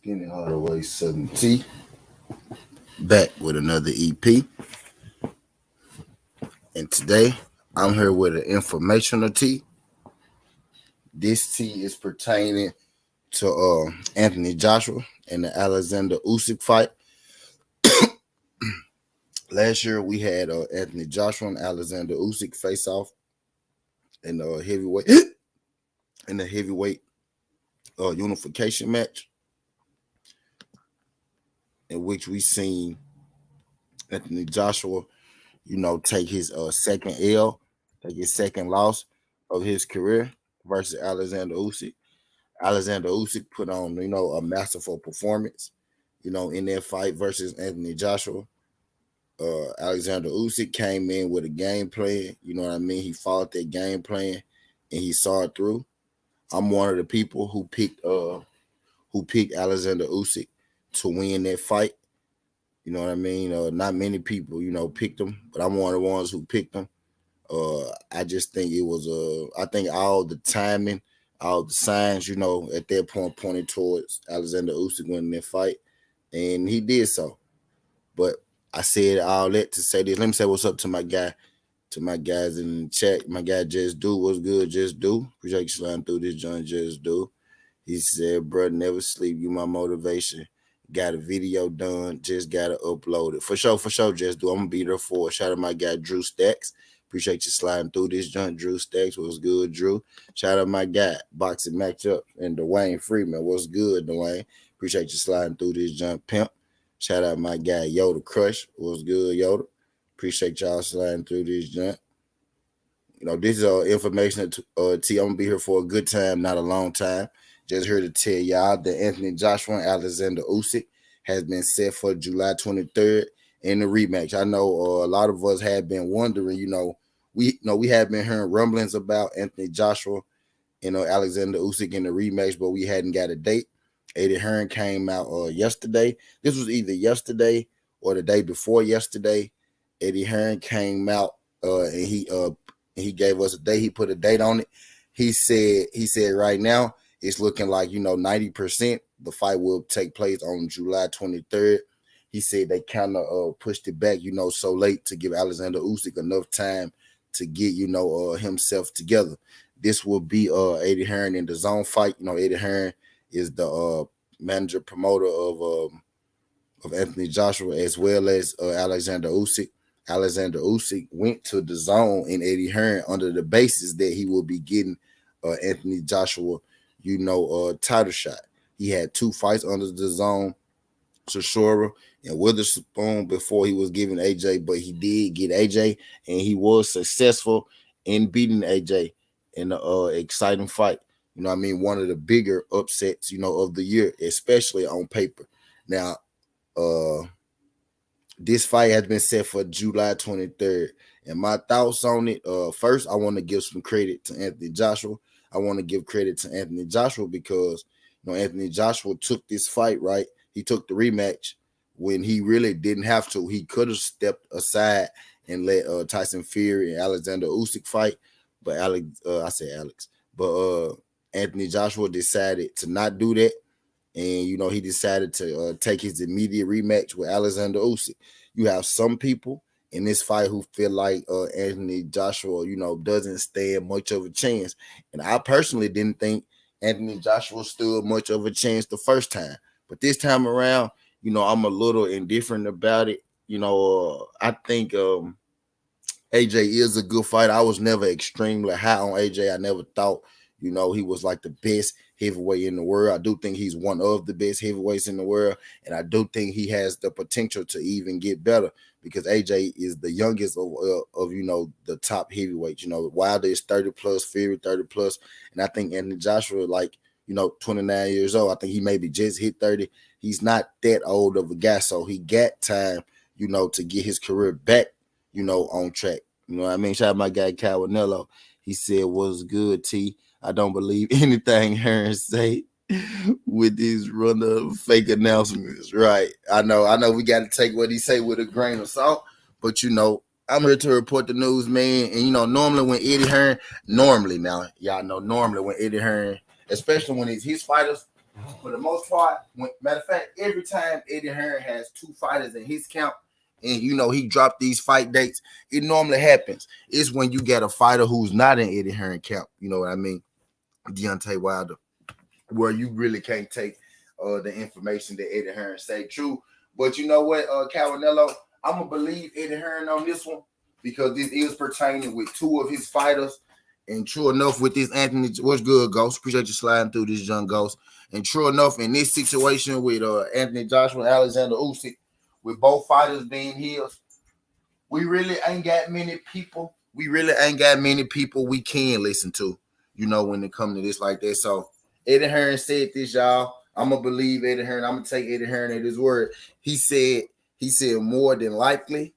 Skinny Hardaway 7T back with another EP. And today I'm here with an informational tea. This tea is pertaining to Anthony Joshua and the Alexander Usyk fight. Last year we had Anthony Joshua and Alexander Usyk face off in the heavyweight unification match, in which we seen Anthony Joshua, take his second L, take his second loss of his career versus Alexander Usyk. Alexander Usyk put on, a masterful performance, in that fight versus Anthony Joshua. Alexander Usyk came in with a game plan. You know what I mean? He followed that game plan and he saw it through. I'm one of the people who picked Alexander Usyk to win that fight. You know what I mean? Not many people, picked him, but I'm one of the ones who picked him. I just think it was I think all the timing, all the signs, at that point pointed towards Alexander Usyk winning that fight, and he did so. But I said all that to say this. Let me say what's up to my guys in the chat. My guy Just Do, what's good, Just Do? Appreciate you sliding through this joint, Just Do. He said, "Bro, never sleep. You my motivation. Got a video done. Just gotta upload it. For sure, Just Do. I'm gonna be there for it. Shout out to my guy Drew Stacks. Appreciate you sliding through this joint, Drew Stacks. What's good, Drew? Shout out to my guy Boxing Matchup and Dwayne Freeman. What's good, Dwayne? Appreciate you sliding through this joint, pimp. Shout out my guy Yoda Crush. What's good, Yoda? Appreciate y'all sliding through this joint. This is information T. I'm gonna be here for a good time, not a long time. Just here to tell y'all that Anthony Joshua and Alexander Usyk has been set for July 23rd in the rematch. I know a lot of us have been wondering. We have been hearing rumblings about Anthony Joshua, Alexander Usyk in the rematch, but we hadn't got a date. Eddie Hearn came out yesterday. This was either yesterday or the day before yesterday. Eddie Hearn came out and he gave us a date. He put a date on it. He said right now it's looking like 90% the fight will take place on July 23rd. He said they kind of pushed it back, so late to give Alexander Usyk enough time to get himself together. This will be Eddie Hearn in the zone fight. Eddie Hearn is the manager promoter of Anthony Joshua as well as Alexander Usyk. Alexander Usyk went to the zone in Eddie Hearn under the basis that he will be getting Anthony Joshua, title shot. He had 2 fights under the zone, Chisora and Witherspoon, before he was giving AJ, but he did get AJ, and he was successful in beating AJ in an exciting fight. One of the bigger upsets, of the year, especially on paper. Now, this fight has been set for July 23rd. And my thoughts on it, first, I want to give some credit to Anthony Joshua. I want to give credit to Anthony Joshua because, Anthony Joshua took this fight, right? He took the rematch when he really didn't have to. He could have stepped aside and let Tyson Fury and Alexander Usyk fight. But Anthony Joshua decided to not do that. And, he decided to take his immediate rematch with Alexander Usyk. You have some people in this fight who feel like Anthony Joshua, doesn't stand much of a chance. And I personally didn't think Anthony Joshua stood much of a chance the first time. But this time around, I'm a little indifferent about it. I think AJ is a good fighter. I was never extremely high on AJ. I never thought, he was like the best heavyweight in the world. I do think he's one of the best heavyweights in the world, and I do think he has the potential to even get better because AJ is the youngest of the top heavyweights. Wilder is 30 plus, Fury 30 plus, and I think Anthony Joshua 29 years old. I think he maybe just hit 30. He's not that old of a guy, so he got time, to get his career back, on track. You know what I mean? Shout out my guy Cawanello. He said, "What's good, T? I don't believe anything Hearn say with these run fake announcements." Right. I know we got to take what he say with a grain of salt, but I'm here to report the news, man. And normally when Eddie Hearn, normally when Eddie Hearn, especially when it's his fighters, For the most part, matter of fact, every time Eddie Hearn has two fighters in his camp, and he dropped these fight dates, it normally happens. It's when you get a fighter who's not in Eddie Hearn camp. You know what I mean? Deontay Wilder, where you really can't take the information that Eddie Hearn say true. But you know what, Cavanello, I'm gonna believe Eddie Hearn on this one because this is pertaining with two of his fighters. And true enough, with this Anthony, what's good, Ghost? Appreciate you sliding through this, young Ghost. And true enough, in this situation with Anthony Joshua and Alexander Usyk, with both fighters being heels, we really ain't got many people. We really ain't got many people we can listen to, when it comes to this like that. So Eddie Hearn said this, y'all. I'm gonna believe Eddie Hearn. I'm gonna take Eddie Hearn at his word. He said more than likely.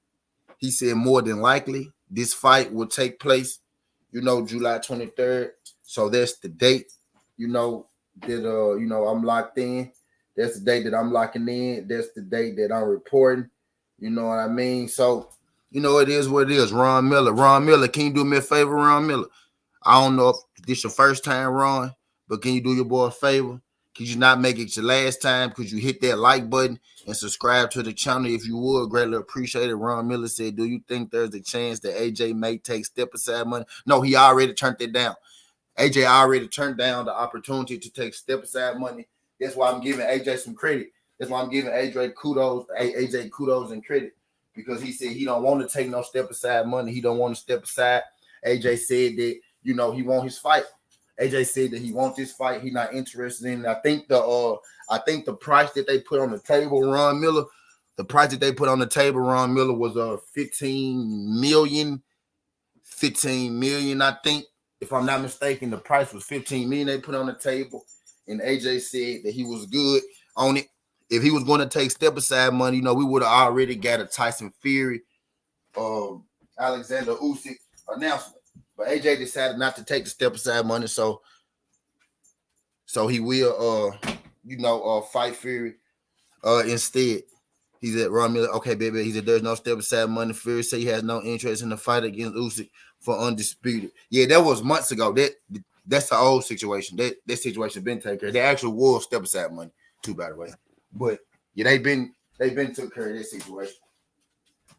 He said more than likely this fight will take place, July 23rd. So that's the date, that I'm locked in. That's the date that I'm locking in. That's the date that I'm reporting. You know what I mean? So, it is what it is. Ron Miller, can you do me a favor, Ron Miller? I don't know if this your first time, Ron, but can you do your boy a favor? Could you not make it your last time? Could you hit that like button and subscribe to the channel if you would? Greatly appreciate it. Ron Miller said, do you think there's a chance that AJ may take step aside money? No, he already turned it down. AJ already turned down the opportunity to take step aside money. That's why I'm giving AJ some credit. That's why I'm giving AJ kudos and credit, because he said he don't want to take no step aside money. He don't want to step aside. AJ said that, he want his fight. AJ said that he wants this fight. He's not interested in it. I think the price that they put on the table, Ron Miller, was 15 million, I think. If I'm not mistaken, the price was 15 million they put on the table. And AJ said that he was good on it. If he was going to take step aside money, we would have already got a Tyson Fury, Alexander Usyk announcement. But AJ decided not to take the step aside money, so he will, fight Fury instead. He said, Ron Miller, okay, baby. He said, there's no step aside money. Fury said he has no interest in the fight against Usyk for undisputed. Yeah, that was months ago. That's the old situation. That situation been taken care of. They actually was step aside money too, by the way. But yeah, they've been took care of that situation.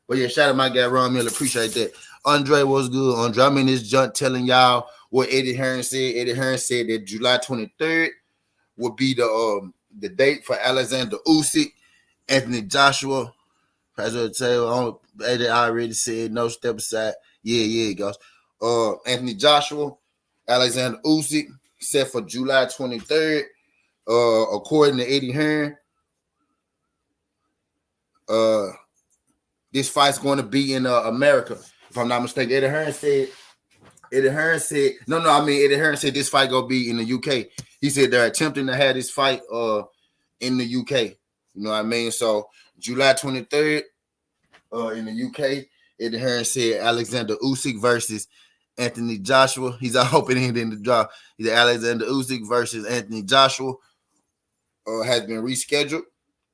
But yeah, shout out my guy Ron Miller. Appreciate that. Andre was good. Andre, I'm in this junk telling y'all what Eddie Hearn said. Eddie Hearn said that July 23rd would be the date for Alexander Usyk, Anthony Joshua. Eddie already said no step aside. Yeah, it goes. Anthony Joshua, Alexander Usyk, set for July 23rd. According to Eddie Hearn, this fight's going to be in America, if I'm not mistaken. Eddie Hearn said Eddie Hearn said this fight gonna be in the UK. He said they're attempting to have this fight in the UK. You know what I mean? So July 23rd in the UK, Eddie Hearn said Alexander Usyk versus Anthony Joshua. He's hoping it in the draw. He said Alexander Usyk versus Anthony Joshua has been rescheduled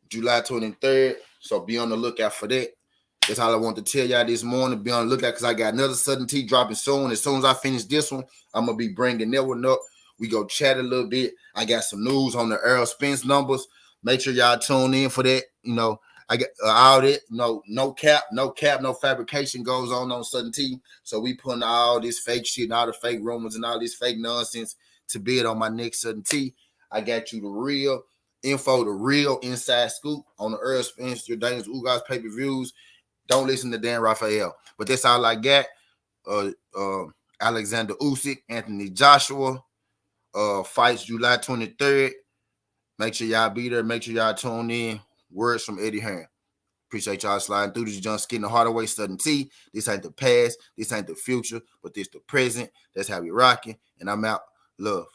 July 23rd. So be on the lookout for that. That's all I want to tell y'all this morning. Be on the lookout because I got another Southern Tea dropping soon. As soon as I finish this one, I'm going to be bringing that one up. We go chat a little bit. I got some news on the Earl Spence numbers. Make sure y'all tune in for that. I got all that. No cap, no fabrication goes on Southern Tea. So we putting all this fake shit and all the fake rumors and all this fake nonsense to bid on my next Southern Tea. I got you the real info, the real inside scoop on the Earl Spence, your Daniels Ugas pay-per-views. Don't listen to Dan Raphael. But that's all I got. Alexander Usyk, Anthony Joshua, fights July 23rd. Make sure y'all be there. Make sure y'all tune in. Words from Eddie Hearn. Appreciate y'all sliding through this junk, getting the hard away, Southern Tea. This ain't the past. This ain't the future, but this the present. That's how we rocking. And I'm out. Love.